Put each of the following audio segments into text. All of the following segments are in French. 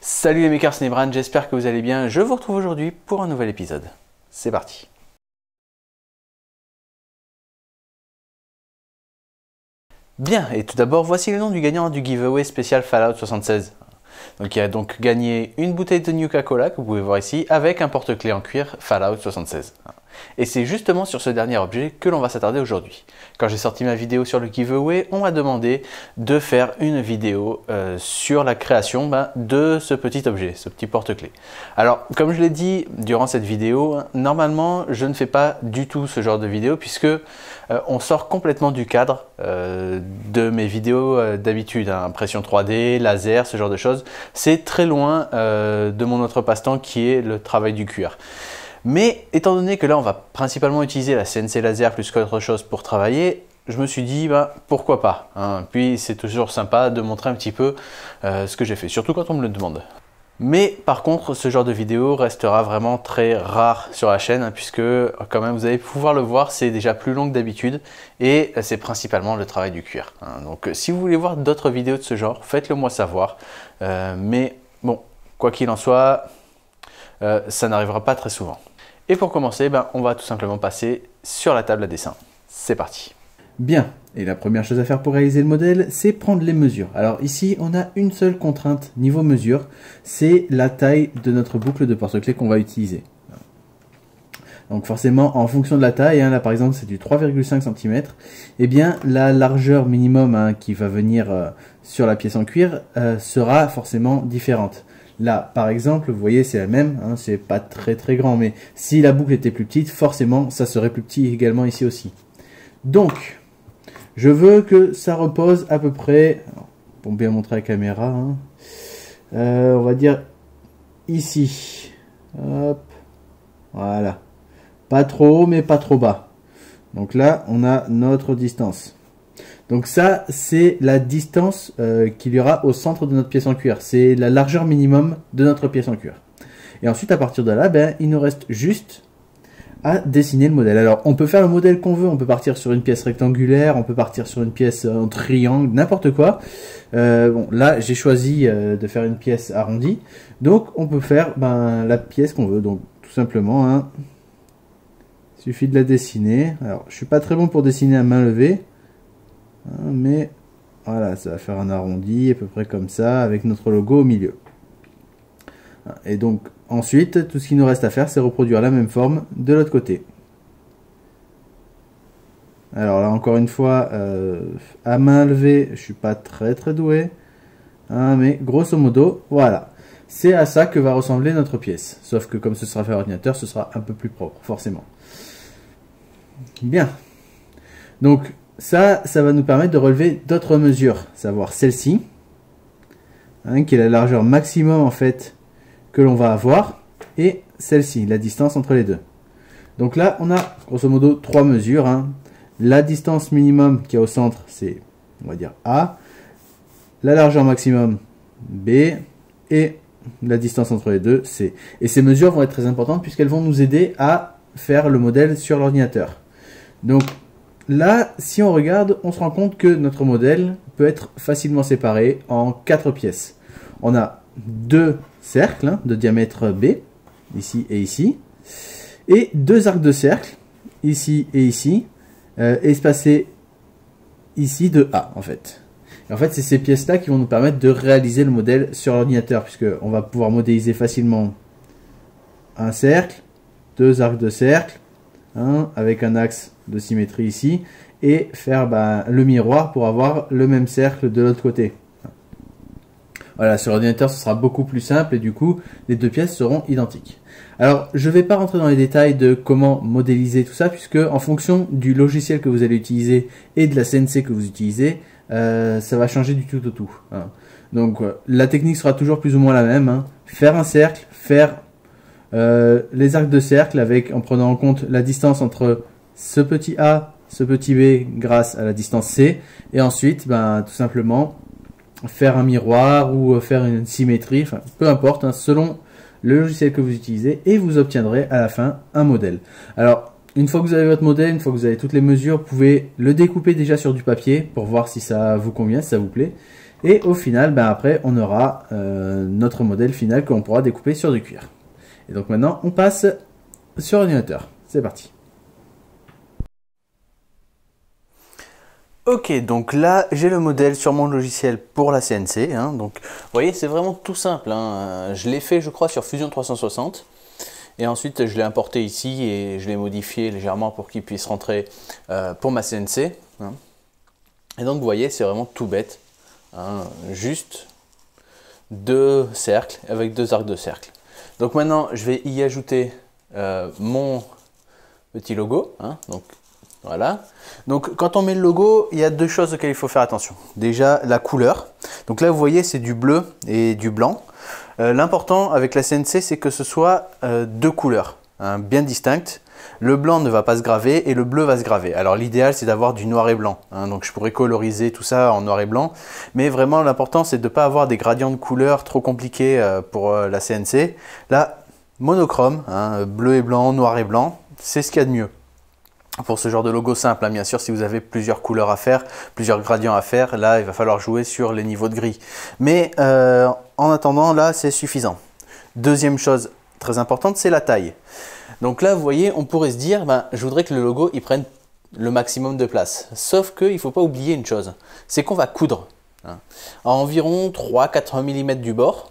Salut les makers, c'est Nebran, j'espère que vous allez bien. Je vous retrouve aujourd'hui pour un nouvel épisode. C'est parti. Bien, et tout d'abord, voici le nom du gagnant du giveaway spécial Fallout 76. Donc il a donc gagné une bouteille de Nuka-Cola que vous pouvez voir ici avec un porte-clés en cuir Fallout 76. Et c'est justement sur ce dernier objet que l'on va s'attarder aujourd'hui. Quand j'ai sorti ma vidéo sur le giveaway, on m'a demandé de faire une vidéo sur la création de ce petit objet, ce petit porte-clés. Alors, comme je l'ai dit durant cette vidéo, normalement, je ne fais pas du tout ce genre de vidéo puisque on sort complètement du cadre de mes vidéos d'habitude, impression 3D, laser, ce genre de choses. C'est très loin de mon autre passe-temps qui est le travail du cuir. Mais étant donné que là on va principalement utiliser la CNC laser plus qu'autre chose pour travailler, je me suis dit pourquoi pas, hein. Puis c'est toujours sympa de montrer un petit peu ce que j'ai fait, surtout quand on me le demande. Mais par contre ce genre de vidéo restera vraiment très rare sur la chaîne, hein, puisque quand même vous allez pouvoir le voir, c'est déjà plus long que d'habitude et c'est principalement le travail du cuir, hein. Donc si vous voulez voir d'autres vidéos de ce genre, faites-le moi savoir, mais bon, quoi qu'il en soit, ça n'arrivera pas très souvent. Et pour commencer, on va tout simplement passer sur la table à dessin. C'est parti. Bien, et la première chose à faire pour réaliser le modèle, c'est prendre les mesures. Alors ici, on a une seule contrainte niveau mesure, c'est la taille de notre boucle de porte-clés qu'on va utiliser. Donc forcément, en fonction de la taille, là par exemple c'est du 3,5 cm, et bien la largeur minimum qui va venir sur la pièce en cuir sera forcément différente. Là, par exemple, vous voyez, c'est la même, c'est pas très grand, mais si la boucle était plus petite, forcément, ça serait plus petit également ici aussi. Donc, je veux que ça repose à peu près, pour bien montrer à la caméra, on va dire ici. Hop, voilà. Pas trop haut, mais pas trop bas. Donc là, on a notre distance. Donc ça, c'est la distance qu'il y aura au centre de notre pièce en cuir. C'est la largeur minimum de notre pièce en cuir. Et ensuite, à partir de là, il nous reste juste à dessiner le modèle. Alors, on peut faire le modèle qu'on veut. On peut partir sur une pièce rectangulaire, on peut partir sur une pièce en triangle, n'importe quoi. Bon, là, j'ai choisi de faire une pièce arrondie. Donc, on peut faire la pièce qu'on veut. Donc, tout simplement, il suffit de la dessiner. Alors, je suis pas très bon pour dessiner à main levée. Mais voilà, ça va faire un arrondi à peu près comme ça avec notre logo au milieu. Et donc ensuite, tout ce qu'il nous reste à faire, c'est reproduire la même forme de l'autre côté. Alors là encore une fois, à main levée, je suis pas très doué, mais grosso modo, voilà. C'est à ça que va ressembler notre pièce. Sauf que comme ce sera fait à l'ordinateur, ce sera un peu plus propre, forcément. Bien. Donc ça va nous permettre de relever d'autres mesures, savoir celle-ci, qui est la largeur maximum en fait que l'on va avoir, et celle-ci, la distance entre les deux. Donc là, on a grosso modo trois mesures. La distance minimum qui est au centre, c'est, on va dire A, la largeur maximum B, et la distance entre les deux, C. Et ces mesures vont être très importantes puisqu'elles vont nous aider à faire le modèle sur l'ordinateur. Donc là, si on regarde, on se rend compte que notre modèle peut être facilement séparé en 4 pièces. On a 2 cercles de diamètre B, ici et ici, et 2 arcs de cercle, ici et ici, espacés ici de A en fait. Et en fait, c'est ces pièces-là qui vont nous permettre de réaliser le modèle sur l'ordinateur, puisqu'on va pouvoir modéliser facilement un cercle, 2 arcs de cercle, avec un axe de symétrie ici, et faire le miroir pour avoir le même cercle de l'autre côté. Voilà, sur l'ordinateur ce sera beaucoup plus simple et du coup les deux pièces seront identiques. Alors je ne vais pas rentrer dans les détails de comment modéliser tout ça, puisque en fonction du logiciel que vous allez utiliser et de la CNC que vous utilisez, ça va changer du tout au tout. Donc la technique sera toujours plus ou moins la même, faire un cercle, faire les arcs de cercle en prenant en compte la distance entre ce petit A, ce petit B grâce à la distance C, et ensuite tout simplement faire un miroir ou faire une symétrie, enfin peu importe, selon le logiciel que vous utilisez, et vous obtiendrez à la fin un modèle. Alors une fois que vous avez votre modèle, une fois que vous avez toutes les mesures, vous pouvez le découper déjà sur du papier pour voir si ça vous convient, si ça vous plaît. Et au final, ben après, on aura notre modèle final qu'on pourra découper sur du cuir. Et donc maintenant, on passe sur l'ordinateur. C'est parti. Ok, donc là j'ai le modèle sur mon logiciel pour la CNC. Hein, donc vous voyez, c'est vraiment tout simple. Hein. Je l'ai fait, je crois, sur Fusion 360. Et ensuite, je l'ai importé ici et je l'ai modifié légèrement pour qu'il puisse rentrer pour ma CNC. Hein. Et donc, vous voyez, c'est vraiment tout bête. Hein. Juste deux cercles avec deux arcs de cercle. Donc maintenant, je vais y ajouter mon petit logo. Hein. Donc, voilà. Donc quand on met le logo, il y a deux choses auxquelles il faut faire attention. Déjà la couleur. Donc là vous voyez c'est du bleu et du blanc. L'important avec la CNC c'est que ce soit deux couleurs hein, bien distinctes. Le blanc ne va pas se graver et le bleu va se graver. Alors l'idéal c'est d'avoir du noir et blanc. Hein, donc je pourrais coloriser tout ça en noir et blanc. Mais vraiment l'important c'est de ne pas avoir des gradients de couleurs trop compliqués pour la CNC. Là monochrome, hein, bleu et blanc, noir et blanc, c'est ce qu'il y a de mieux. Pour ce genre de logo simple, hein, bien sûr, si vous avez plusieurs couleurs à faire, plusieurs gradients à faire, là, il va falloir jouer sur les niveaux de gris. Mais en attendant, là, c'est suffisant. Deuxième chose très importante, c'est la taille. Donc là, vous voyez, on pourrait se dire, ben, je voudrais que le logo, il prenne le maximum de place. Sauf qu'il ne faut pas oublier une chose, c'est qu'on va coudre. Hein, à environ 3-4 mm du bord.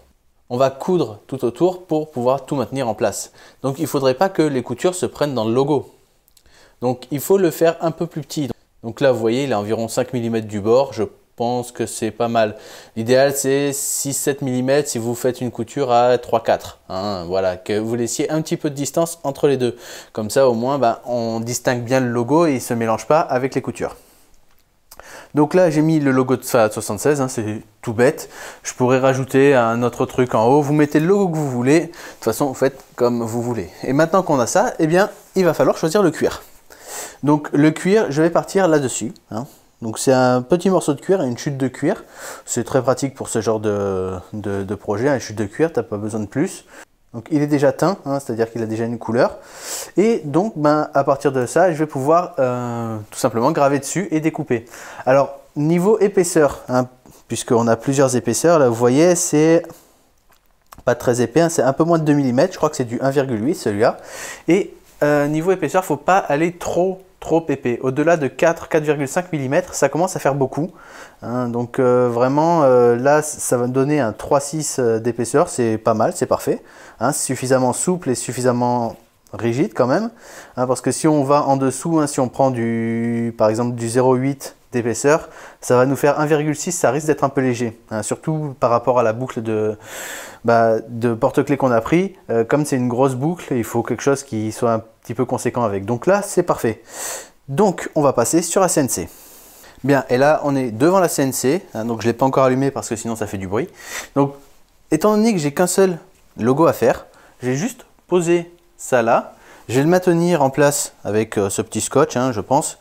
On va coudre tout autour pour pouvoir tout maintenir en place. Donc, il ne faudrait pas que les coutures se prennent dans le logo. Donc il faut le faire un peu plus petit. Donc là vous voyez il est à environ 5 mm du bord, je pense que c'est pas mal. L'idéal c'est 6-7 mm si vous faites une couture à 3-4. Hein, voilà, que vous laissiez un petit peu de distance entre les deux. Comme ça au moins ben, on distingue bien le logo et il ne se mélange pas avec les coutures. Donc là j'ai mis le logo de Fallout 76, hein, c'est tout bête. Je pourrais rajouter un autre truc en haut, vous mettez le logo que vous voulez. De toute façon vous faites comme vous voulez. Et maintenant qu'on a ça, eh bien il va falloir choisir le cuir. Donc le cuir, je vais partir là-dessus. Hein. Donc c'est un petit morceau de cuir et une chute de cuir. C'est très pratique pour ce genre de projet. Une chute de cuir, tu n'as pas besoin de plus. Donc il est déjà teint, hein, c'est-à-dire qu'il a déjà une couleur. Et donc ben, à partir de ça, je vais pouvoir tout simplement graver dessus et découper. Alors niveau épaisseur, hein, puisqu'on a plusieurs épaisseurs, là vous voyez c'est pas très épais, hein, c'est un peu moins de 2 mm, je crois que c'est du 1,8 celui-là. Et niveau épaisseur, il ne faut pas aller trop épais. Au-delà de 4,5 mm, ça commence à faire beaucoup. Hein, donc vraiment, là, ça va me donner un 3,6 d'épaisseur. C'est pas mal, c'est parfait. Hein, c'est suffisamment souple et suffisamment rigide quand même. Hein, parce que si on va en dessous, hein, si on prend par exemple du 0,8 d'épaisseur, ça va nous faire 1,6, ça risque d'être un peu léger. Hein, surtout par rapport à la boucle de porte-clés qu'on a pris. Comme c'est une grosse boucle, il faut quelque chose qui soit un petit peu conséquent avec. Donc là, c'est parfait. Donc, on va passer sur la CNC. Bien, et là, on est devant la CNC. Hein, donc, je ne l'ai pas encore allumé parce que sinon, ça fait du bruit. Donc, étant donné que j'ai qu'un seul logo à faire, j'ai juste posé ça là. Je vais le maintenir en place avec ce petit scotch, hein, je pense,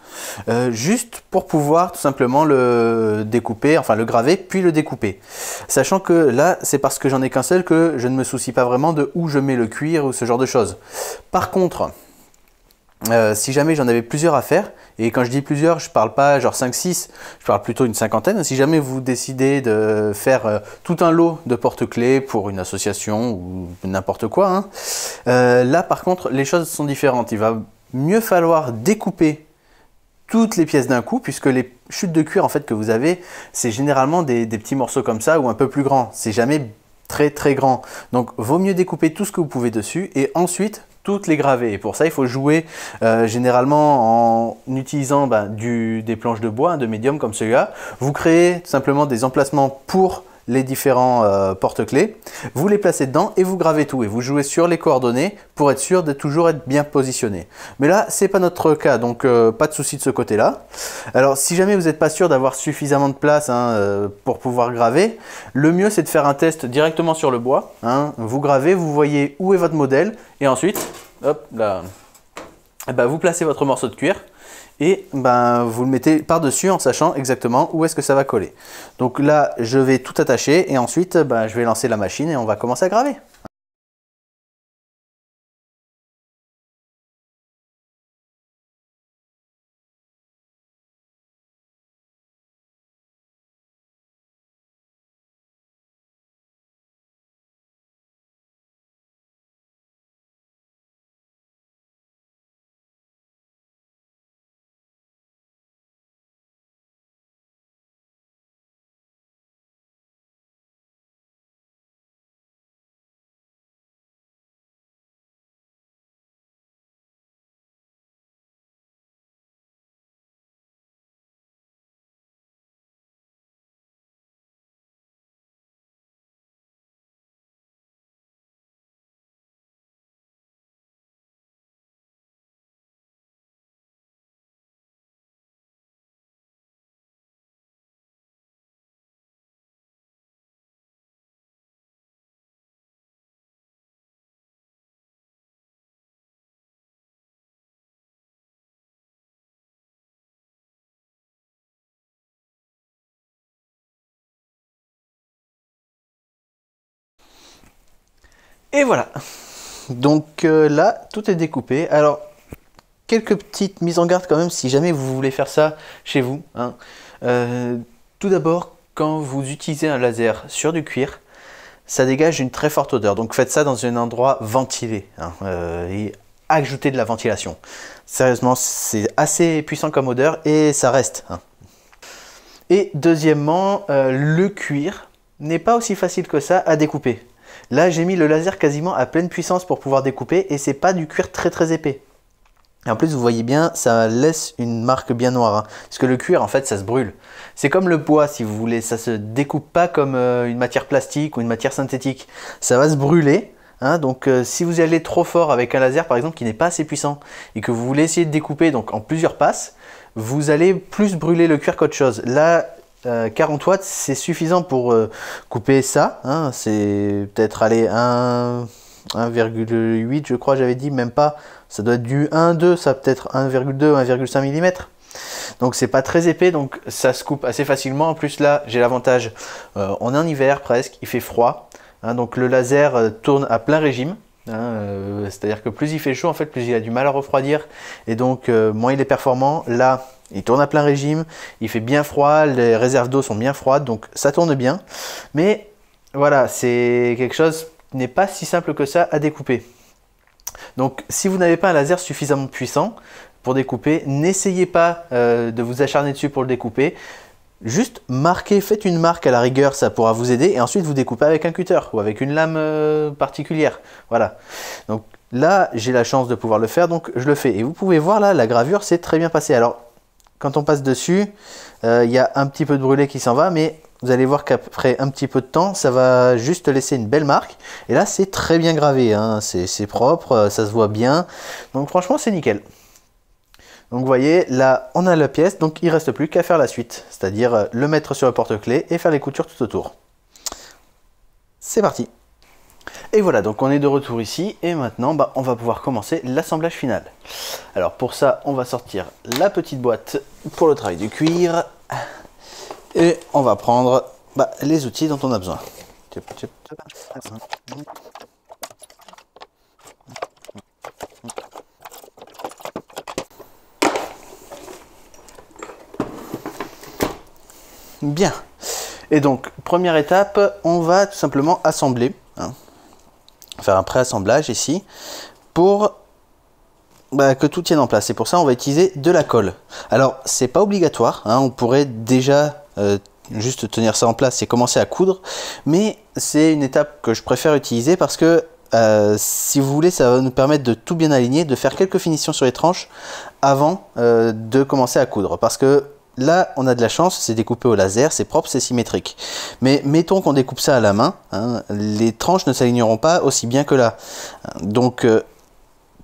juste pour pouvoir tout simplement le découper, enfin le graver, puis le découper. Sachant que là, c'est parce que j'en ai qu'un seul que je ne me soucie pas vraiment de où je mets le cuir ou ce genre de choses. Par contre, si jamais j'en avais plusieurs à faire, et quand je dis plusieurs, je parle pas genre 5-6, je parle plutôt une cinquantaine. Si jamais vous décidez de faire tout un lot de porte-clés pour une association ou n'importe quoi, hein, là par contre les choses sont différentes. Il va mieux falloir découper toutes les pièces d'un coup, puisque les chutes de cuir en fait que vous avez, c'est généralement des petits morceaux comme ça ou un peu plus grands. C'est jamais très grand. Donc vaut mieux découper tout ce que vous pouvez dessus et ensuite toutes les graver. Et pour ça, il faut jouer généralement en utilisant des planches de bois, de médium comme celui-là. Vous créez tout simplement des emplacements pour les différents porte-clés. Vous les placez dedans et vous gravez tout. Et vous jouez sur les coordonnées pour être sûr de toujours être bien positionné. Mais là, c'est pas notre cas, donc pas de souci de ce côté-là. Alors, si jamais vous n'êtes pas sûr d'avoir suffisamment de place pour pouvoir graver, le mieux c'est de faire un test directement sur le bois. Hein. Vous gravez, vous voyez où est votre modèle et ensuite, hop, là, vous placez votre morceau de cuir. Et vous le mettez par-dessus en sachant exactement où est-ce que ça va coller. Donc là, je vais tout attacher et ensuite, je vais lancer la machine et on va commencer à graver. Et voilà. Donc là, tout est découpé. Alors, quelques petites mises en garde quand même si jamais vous voulez faire ça chez vous, hein. Tout d'abord, quand vous utilisez un laser sur du cuir, ça dégage une très forte odeur. Donc faites ça dans un endroit ventilé, hein, et ajoutez de la ventilation. Sérieusement, c'est assez puissant comme odeur et ça reste, hein. Et deuxièmement, le cuir n'est pas aussi facile que ça à découper. Là, j'ai mis le laser quasiment à pleine puissance pour pouvoir découper et c'est pas du cuir très épais. Et en plus, vous voyez bien, ça laisse une marque bien noire, hein, parce que le cuir, en fait, ça se brûle. C'est comme le bois, si vous voulez, ça se découpe pas comme une matière plastique ou une matière synthétique. Ça va se brûler, hein, donc si vous y allez trop fort avec un laser, par exemple, qui n'est pas assez puissant, et que vous voulez essayer de découper donc en plusieurs passes, vous allez plus brûler le cuir qu'autre chose. Là, 40 watts, c'est suffisant pour couper ça, hein, c'est peut-être aller 1,8 je crois, j'avais dit, même pas, ça doit être du 1,2, ça peut-être 1,2, 1,5 mm. Donc c'est pas très épais, donc ça se coupe assez facilement. En plus là, j'ai l'avantage, on est en hiver presque, il fait froid, hein, donc le laser tourne à plein régime. Hein, c'est-à-dire que plus il fait chaud, en fait, plus il a du mal à refroidir, et donc moins il est performant. Là, il tourne à plein régime, il fait bien froid, les réserves d'eau sont bien froides, donc ça tourne bien. Mais voilà, c'est quelque chose qui n'est pas si simple que ça à découper. Donc si vous n'avez pas un laser suffisamment puissant pour découper, n'essayez pas de vous acharner dessus pour le découper. Juste marquez, faites une marque à la rigueur, ça pourra vous aider, et ensuite vous découpez avec un cutter ou avec une lame particulière. Voilà. Donc là, j'ai la chance de pouvoir le faire, donc je le fais. Et vous pouvez voir là, la gravure s'est très bien passée. Alors, quand on passe dessus, il y a un petit peu de brûlé qui s'en va, mais vous allez voir qu'après un petit peu de temps, ça va juste laisser une belle marque. Et là, c'est très bien gravé, hein. C'est propre, ça se voit bien. Donc franchement, c'est nickel. Donc vous voyez, là, on a la pièce, donc il ne reste plus qu'à faire la suite. C'est-à-dire le mettre sur le porte-clés et faire les coutures tout autour. C'est parti. Et voilà, donc on est de retour ici. Et maintenant, on va pouvoir commencer l'assemblage final. Alors pour ça, on va sortir la petite boîte pour le travail du cuir. Et on va prendre les outils dont on a besoin. Bien. Et donc, première étape, on va tout simplement assembler, hein, faire un pré-assemblage ici, pour que tout tienne en place. Et pour ça, on va utiliser de la colle. Alors, c'est pas obligatoire, hein, on pourrait déjà juste tenir ça en place et commencer à coudre, mais c'est une étape que je préfère utiliser parce que si vous voulez, ça va nous permettre de tout bien aligner, de faire quelques finitions sur les tranches avant de commencer à coudre. Parce que là, on a de la chance, c'est découpé au laser, c'est propre, c'est symétrique. Mais mettons qu'on découpe ça à la main, hein, les tranches ne s'aligneront pas aussi bien que là. Donc,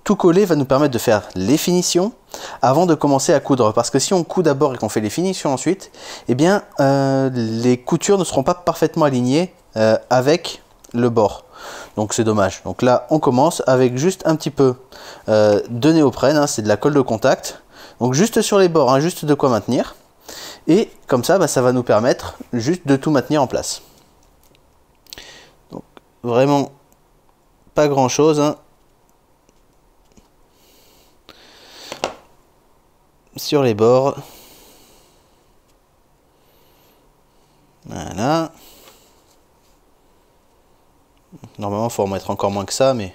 tout coller va nous permettre de faire les finitions avant de commencer à coudre. Parce que si on coud d'abord et qu'on fait les finitions ensuite, eh bien, les coutures ne seront pas parfaitement alignées avec le bord. Donc c'est dommage. Donc là, on commence avec juste un petit peu de néoprène, hein, c'est de la colle de contact. Donc juste sur les bords, hein, juste de quoi maintenir. Et comme ça, ça va nous permettre juste de tout maintenir en place. Donc vraiment pas grand chose, hein. Sur les bords. Voilà. Normalement, il faut en mettre encore moins que ça, mais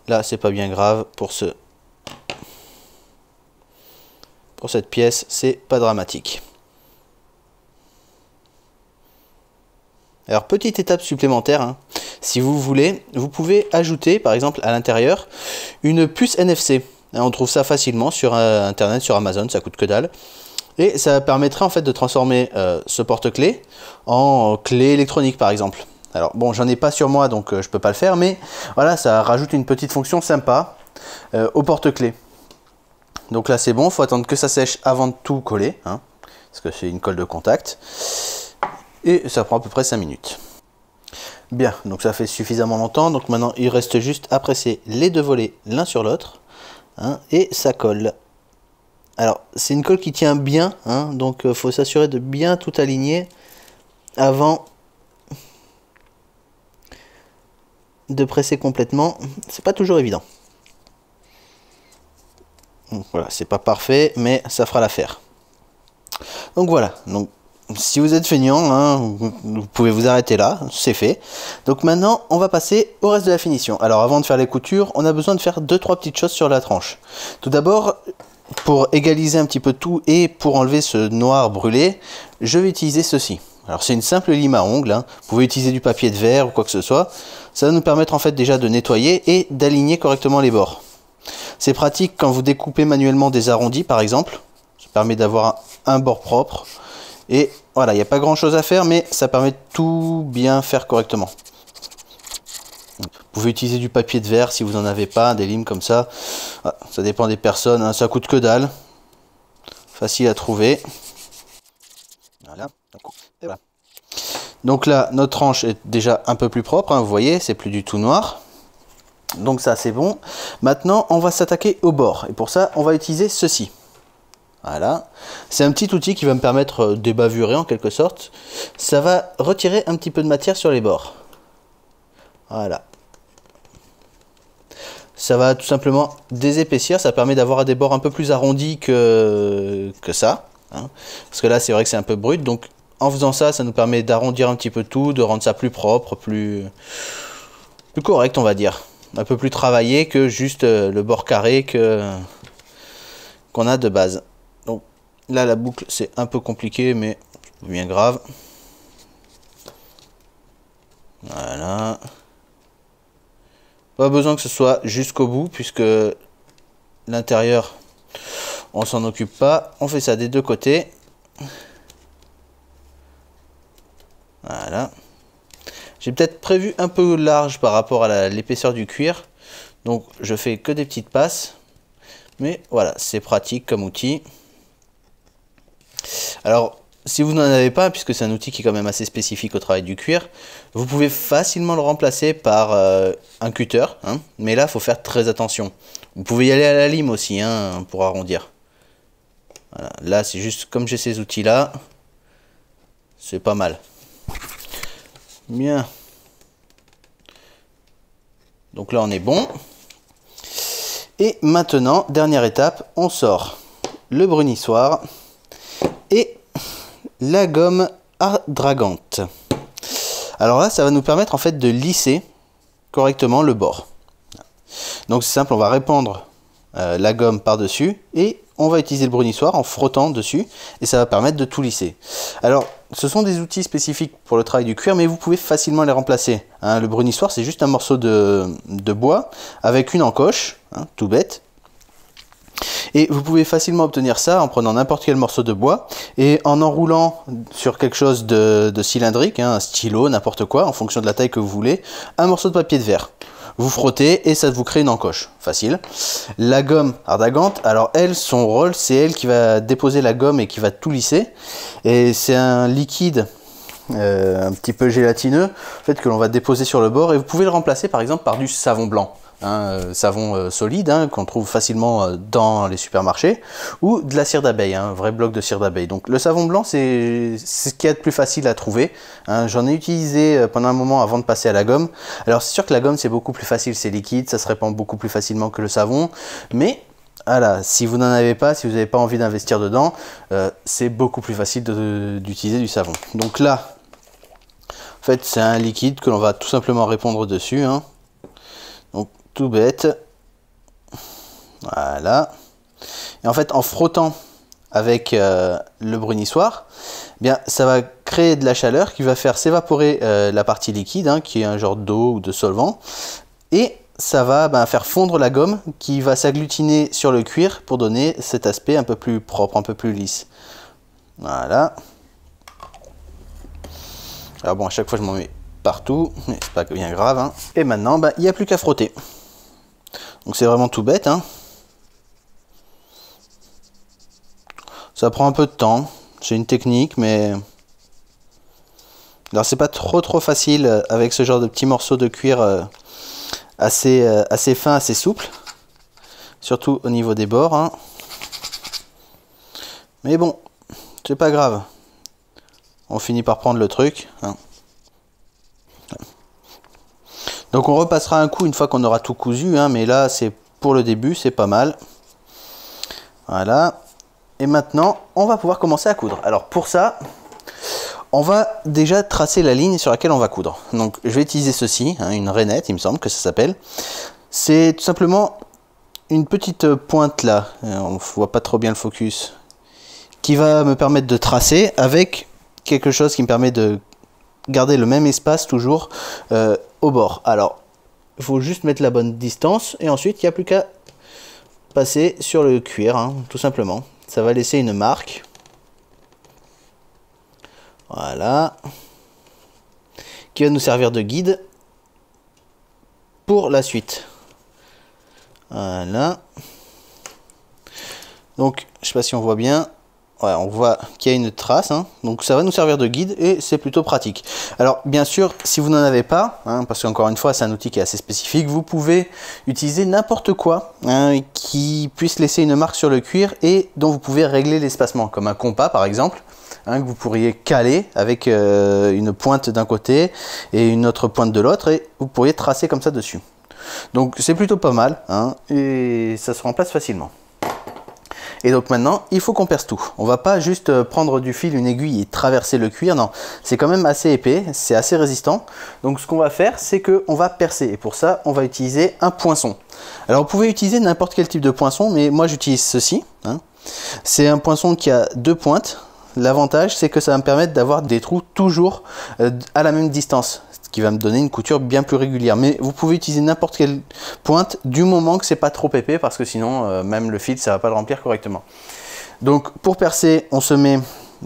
là, c'est pas bien grave pour cette pièce, c'est pas dramatique. Alors, petite étape supplémentaire, hein. Si vous voulez, vous pouvez ajouter, par exemple, à l'intérieur, une puce NFC. On trouve ça facilement sur Internet, sur Amazon, ça coûte que dalle. Et ça permettrait en fait de transformer ce porte-clés en clé électronique, par exemple. Alors bon, j'en ai pas sur moi, donc je peux pas le faire, mais voilà, ça rajoute une petite fonction sympa au porte-clés. Donc là, c'est bon, il faut attendre que ça sèche avant de tout coller, hein, parce que c'est une colle de contact. Et ça prend à peu près 5 minutes. Bien, donc ça fait suffisamment longtemps. Donc maintenant, il reste juste à presser les deux volets l'un sur l'autre, hein, et ça colle. Alors, c'est une colle qui tient bien, hein, donc il faut s'assurer de bien tout aligner avant de presser complètement, c'est pas toujours évident. Donc voilà, c'est pas parfait, mais ça fera l'affaire. Donc voilà, donc si vous êtes feignant, hein, vous pouvez vous arrêter là, c'est fait. Donc maintenant, on va passer au reste de la finition. Alors avant de faire les coutures, on a besoin de faire 2-3 petites choses sur la tranche. Tout d'abord, pour égaliser un petit peu tout et pour enlever ce noir brûlé, je vais utiliser ceci. Alors c'est une simple lime à ongles, hein. Vous pouvez utiliser du papier de verre ou quoi que ce soit. Ça va nous permettre en fait déjà de nettoyer et d'aligner correctement les bords. C'est pratique quand vous découpez manuellement des arrondis par exemple. Ça permet d'avoir un bord propre. Et voilà, il n'y a pas grand chose à faire, mais ça permet de tout bien faire correctement. Vous pouvez utiliser du papier de verre si vous n'en avez pas, des limes comme ça. Ah, ça dépend des personnes, hein. Ça coûte que dalle. Facile à trouver. Voilà. Donc là, notre tranche est déjà un peu plus propre, hein, vous voyez, c'est plus du tout noir. Donc ça, c'est bon. Maintenant, on va s'attaquer au bord. Et pour ça, on va utiliser ceci. Voilà, c'est un petit outil qui va me permettre d'ébavurer en quelque sorte. Ça va retirer un petit peu de matière sur les bords. Voilà. Ça va tout simplement désépaissir, ça permet d'avoir des bords un peu plus arrondis que ça. Hein. Parce que là, c'est vrai que c'est un peu brut, donc en faisant ça, ça nous permet d'arrondir un petit peu tout, de rendre ça plus propre, plus correct, on va dire. Un peu plus travaillé que juste le bord carré qu'on a de base. Donc là la boucle c'est un peu compliqué mais bien grave. Voilà. Pas besoin que ce soit jusqu'au bout puisque l'intérieur on s'en occupe pas. On fait ça des deux côtés. Voilà. J'ai peut-être prévu un peu large par rapport à l'épaisseur du cuir. Donc je fais que des petites passes. Mais voilà, c'est pratique comme outil. Alors, si vous n'en avez pas, puisque c'est un outil qui est quand même assez spécifique au travail du cuir, vous pouvez facilement le remplacer par un cutter. Hein, mais là, il faut faire très attention. Vous pouvez y aller à la lime aussi hein, pour arrondir. Voilà, là, c'est juste comme j'ai ces outils-là. C'est pas mal. Bien. Donc là, on est bon. Et maintenant, dernière étape, on sort le brunissoir et la gomme dragante. Alors là, ça va nous permettre en fait de lisser correctement le bord. Donc c'est simple, on va répandre la gomme par-dessus et on va utiliser le brunissoir en frottant dessus et ça va permettre de tout lisser. Alors, ce sont des outils spécifiques pour le travail du cuir, mais vous pouvez facilement les remplacer. Hein, le brunissoir, c'est juste un morceau de bois avec une encoche, hein, tout bête. Et vous pouvez facilement obtenir ça en prenant n'importe quel morceau de bois et en enroulant sur quelque chose de cylindrique, hein, un stylo, n'importe quoi, en fonction de la taille que vous voulez, un morceau de papier de verre. Vous frottez et ça vous crée une encoche. Facile. La gomme ardagante, alors elle, son rôle, c'est elle qui va déposer la gomme et qui va tout lisser. Et c'est un liquide un petit peu gélatineux, en fait, que l'on va déposer sur le bord. Et vous pouvez le remplacer par exemple par du savon blanc. Savon solide hein, qu'on trouve facilement dans les supermarchés ou de la cire d'abeille, un vrai bloc de cire d'abeille. Donc le savon blanc c'est ce qu'il y a de plus facile à trouver. Hein. J'en ai utilisé pendant un moment avant de passer à la gomme. Alors c'est sûr que la gomme c'est beaucoup plus facile, c'est liquide, ça se répand beaucoup plus facilement que le savon, mais voilà, si vous n'en avez pas, si vous n'avez pas envie d'investir dedans, c'est beaucoup plus facile d'utiliser du savon. Donc là, en fait c'est un liquide que l'on va tout simplement répandre dessus. Hein. Donc tout bête, voilà. Et en fait, en frottant avec le brunissoir, eh bien, ça va créer de la chaleur qui va faire s'évaporer la partie liquide, hein, qui est un genre d'eau ou de solvant, et ça va faire fondre la gomme qui va s'agglutiner sur le cuir pour donner cet aspect un peu plus propre, un peu plus lisse. Voilà. Alors bon, à chaque fois je m'en mets partout, mais c'est pas bien grave. Hein. Et maintenant, il n'y a plus qu'à frotter. Donc c'est vraiment tout bête. Hein. Ça prend un peu de temps. C'est une technique, mais... Alors c'est pas trop facile avec ce genre de petits morceaux de cuir assez fin, assez souple. Surtout au niveau des bords. Hein. Mais bon, c'est pas grave. On finit par prendre le truc. Hein. Donc on repassera un coup une fois qu'on aura tout cousu, hein, mais là c'est pour le début, c'est pas mal. Voilà. Et maintenant, on va pouvoir commencer à coudre. Alors pour ça, on va déjà tracer la ligne sur laquelle on va coudre. Donc je vais utiliser ceci, hein, une rainette, il me semble que ça s'appelle. C'est tout simplement une petite pointe là, on voit pas trop bien le focus, qui va me permettre de tracer avec quelque chose qui me permet de garder le même espace toujours au bord. Alors, il faut juste mettre la bonne distance et ensuite il n'y a plus qu'à passer sur le cuir, hein, tout simplement. Ça va laisser une marque. Voilà. Qui va nous servir de guide pour la suite. Voilà. Donc, je sais pas si on voit bien. Ouais, on voit qu'il y a une trace, hein. Donc ça va nous servir de guide et c'est plutôt pratique. Alors bien sûr, si vous n'en avez pas, hein, parce qu'encore une fois c'est un outil qui est assez spécifique, vous pouvez utiliser n'importe quoi, hein, qui puisse laisser une marque sur le cuir et dont vous pouvez régler l'espacement, comme un compas par exemple, hein, que vous pourriez caler avec une pointe d'un côté et une autre pointe de l'autre et vous pourriez tracer comme ça dessus. Donc c'est plutôt pas mal, hein, et ça se remplace facilement. Et donc maintenant, il faut qu'on perce tout. On va pas juste prendre du fil, une aiguille et traverser le cuir. Non, c'est quand même assez épais, c'est assez résistant. Donc ce qu'on va faire, c'est qu'on va percer. Et pour ça, on va utiliser un poinçon. Alors vous pouvez utiliser n'importe quel type de poinçon, mais moi j'utilise ceci, hein. C'est un poinçon qui a deux pointes. L'avantage, c'est que ça va me permettre d'avoir des trous toujours à la même distance, ce qui va me donner une couture bien plus régulière. Mais vous pouvez utiliser n'importe quelle pointe du moment que c'est pas trop épais, parce que sinon même le fil ça va pas le remplir correctement. Donc pour percer, on se met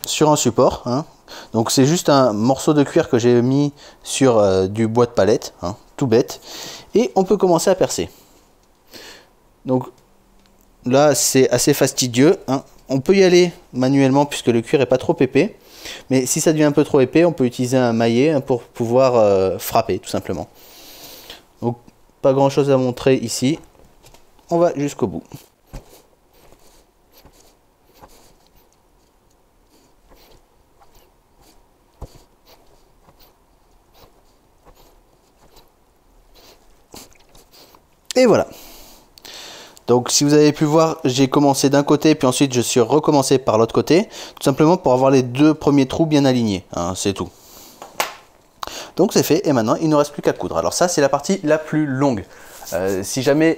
sur un support, hein. Donc c'est juste un morceau de cuir que j'ai mis sur du bois de palette, hein, tout bête, et on peut commencer à percer. Donc là c'est assez fastidieux, hein. On peut y aller manuellement puisque le cuir est pas trop épais, mais si ça devient un peu trop épais, on peut utiliser un maillet, hein, pour pouvoir frapper tout simplement. Donc pas grand chose à montrer ici, on va jusqu'au bout. Et voilà. Donc si vous avez pu voir, j'ai commencé d'un côté puis ensuite je suis recommencé par l'autre côté, tout simplement pour avoir les deux premiers trous bien alignés, hein, c'est tout. Donc c'est fait et maintenant il ne reste plus qu'à coudre. Alors ça c'est la partie la plus longue. Si jamais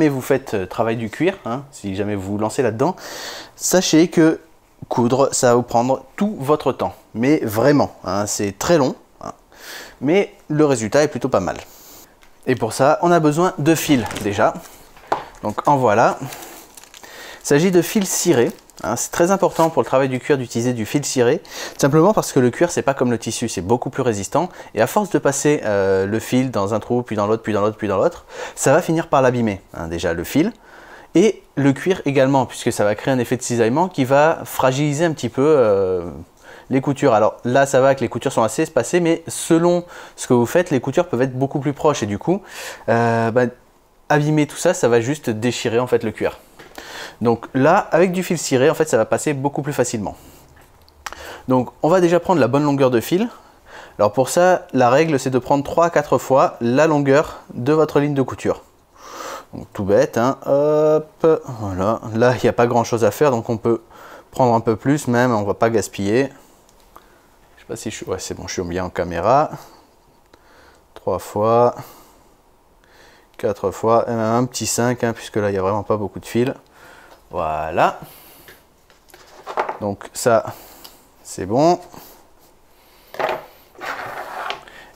vous faites travail du cuir, hein, si jamais vous vous lancez là-dedans, sachez que coudre ça va vous prendre tout votre temps. Mais vraiment, hein, c'est très long, hein, mais le résultat est plutôt pas mal. Et pour ça on a besoin de fils déjà. Donc en voilà. Il s'agit de fil ciré. Hein, c'est très important pour le travail du cuir d'utiliser du fil ciré, simplement parce que le cuir c'est pas comme le tissu, c'est beaucoup plus résistant et à force de passer le fil dans un trou, puis dans l'autre, puis dans l'autre, puis dans l'autre, ça va finir par l'abîmer, hein, déjà le fil et le cuir également, puisque ça va créer un effet de cisaillement qui va fragiliser un petit peu les coutures. Alors là ça va que les coutures sont assez espacées, mais selon ce que vous faites, les coutures peuvent être beaucoup plus proches et du coup abîmer tout ça, ça va juste déchirer en fait le cuir. Donc là, avec du fil ciré, en fait, ça va passer beaucoup plus facilement. Donc on va déjà prendre la bonne longueur de fil. Alors pour ça, la règle, c'est de prendre 3 à 4 fois la longueur de votre ligne de couture. Donc tout bête, hein. Hop, voilà. Là, il n'y a pas grand chose à faire, donc on peut prendre un peu plus même, on ne va pas gaspiller. Je sais pas si je suis... Ouais, c'est bon, je suis bien en caméra. 3 fois... 4 fois, et même un petit 5, hein, puisque là il n'y a vraiment pas beaucoup de fil. Voilà. Donc ça, c'est bon.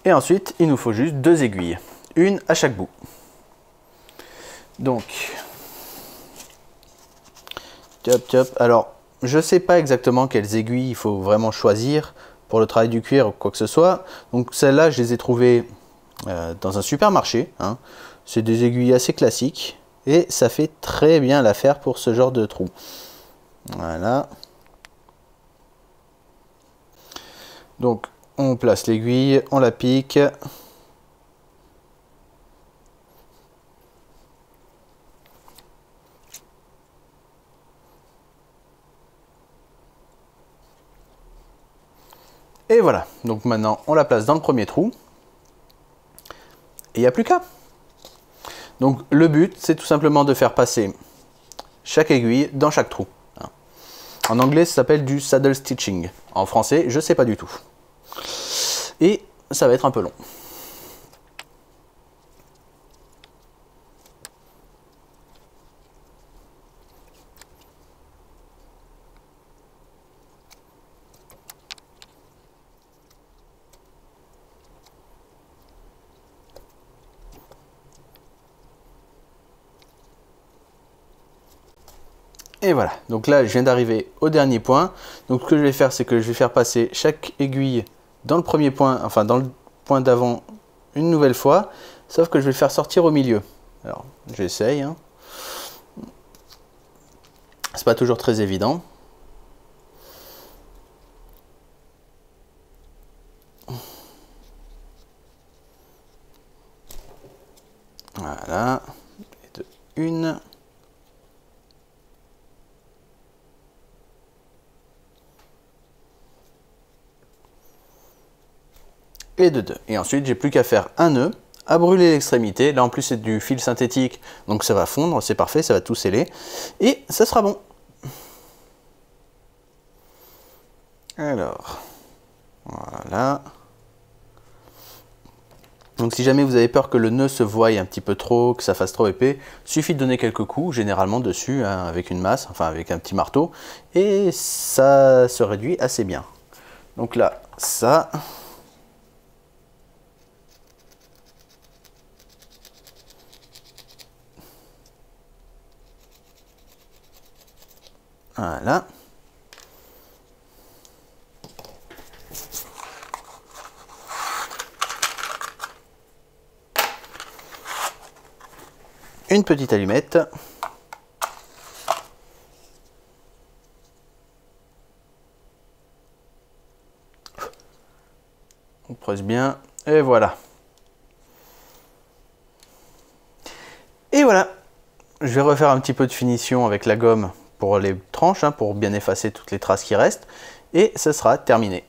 Et ensuite, il nous faut juste 2 aiguilles, une à chaque bout. Donc, top, top. Alors, je ne sais pas exactement quelles aiguilles il faut vraiment choisir pour le travail du cuir ou quoi que ce soit. Donc celles-là, je les ai trouvées dans un supermarché, hein. C'est des aiguilles assez classiques et ça fait très bien l'affaire pour ce genre de trou. Voilà. Donc on place l'aiguille, on la pique. Et voilà. Donc maintenant on la place dans le premier trou. n'y a plus qu'à. Donc le but, c'est tout simplement de faire passer chaque aiguille dans chaque trou. En anglais, ça s'appelle du saddle stitching. En français, je ne sais pas du tout. Et ça va être un peu long. Et voilà, donc là je viens d'arriver au dernier point. Donc ce que je vais faire, c'est que je vais faire passer chaque aiguille dans le premier point, enfin dans le point d'avant une nouvelle fois, sauf que je vais le faire sortir au milieu. Alors j'essaye, hein. C'est pas toujours très évident. Voilà, une. Et de 2. Et ensuite, j'ai plus qu'à faire un nœud, à brûler l'extrémité. Là, en plus, c'est du fil synthétique, donc ça va fondre, c'est parfait, ça va tout sceller. Et ça sera bon. Alors, voilà. Donc si jamais vous avez peur que le nœud se voie un petit peu trop, que ça fasse trop épais, suffit de donner quelques coups, généralement dessus, hein, avec une masse, enfin avec un petit marteau, et ça se réduit assez bien. Donc là, ça... Voilà. Une petite allumette. On presse bien et voilà. Et voilà. Je vais refaire un petit peu de finition avec la gomme pour les tranches, hein, pour bien effacer toutes les traces qui restent, et ce sera terminé.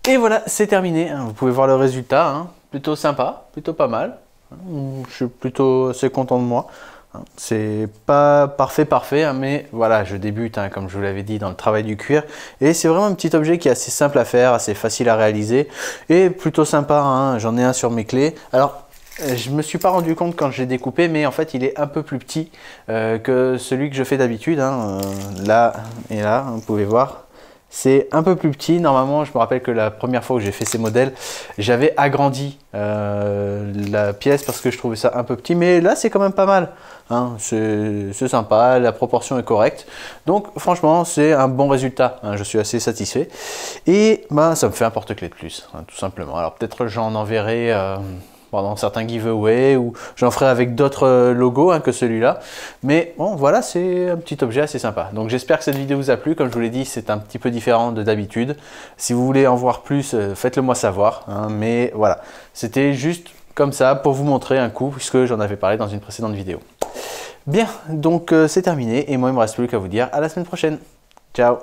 Et voilà, c'est terminé, vous pouvez voir le résultat, hein. Plutôt sympa, plutôt pas mal, je suis plutôt assez content de moi. C'est pas parfait, hein, mais voilà, je débute, hein, comme je vous l'avais dit, dans le travail du cuir, et c'est vraiment un petit objet qui est assez simple à faire, assez facile à réaliser, et plutôt sympa, hein. J'en ai un sur mes clés. Alors, je me suis pas rendu compte quand j'ai découpé, mais en fait il est un peu plus petit que celui que je fais d'habitude, hein. Là et là, vous pouvez voir, c'est un peu plus petit. Normalement, je me rappelle que la première fois que j'ai fait ces modèles, j'avais agrandi la pièce parce que je trouvais ça un peu petit, mais là c'est quand même pas mal, hein. C'est sympa, la proportion est correcte, donc franchement c'est un bon résultat, hein. Je suis assez satisfait, et ben, ça me fait un porte-clés de plus, hein, tout simplement. Alors peut-être j'en enverrai pendant certains giveaways, ou j'en ferai avec d'autres logos, hein, que celui-là. Mais bon, voilà, c'est un petit objet assez sympa. Donc j'espère que cette vidéo vous a plu. Comme je vous l'ai dit, c'est un petit peu différent de d'habitude. Si vous voulez en voir plus, faites-le moi savoir, hein. Mais voilà, c'était juste comme ça pour vous montrer un coup, puisque j'en avais parlé dans une précédente vidéo. Bien, donc c'est terminé. Et moi, il ne me reste plus qu'à vous dire à la semaine prochaine. Ciao!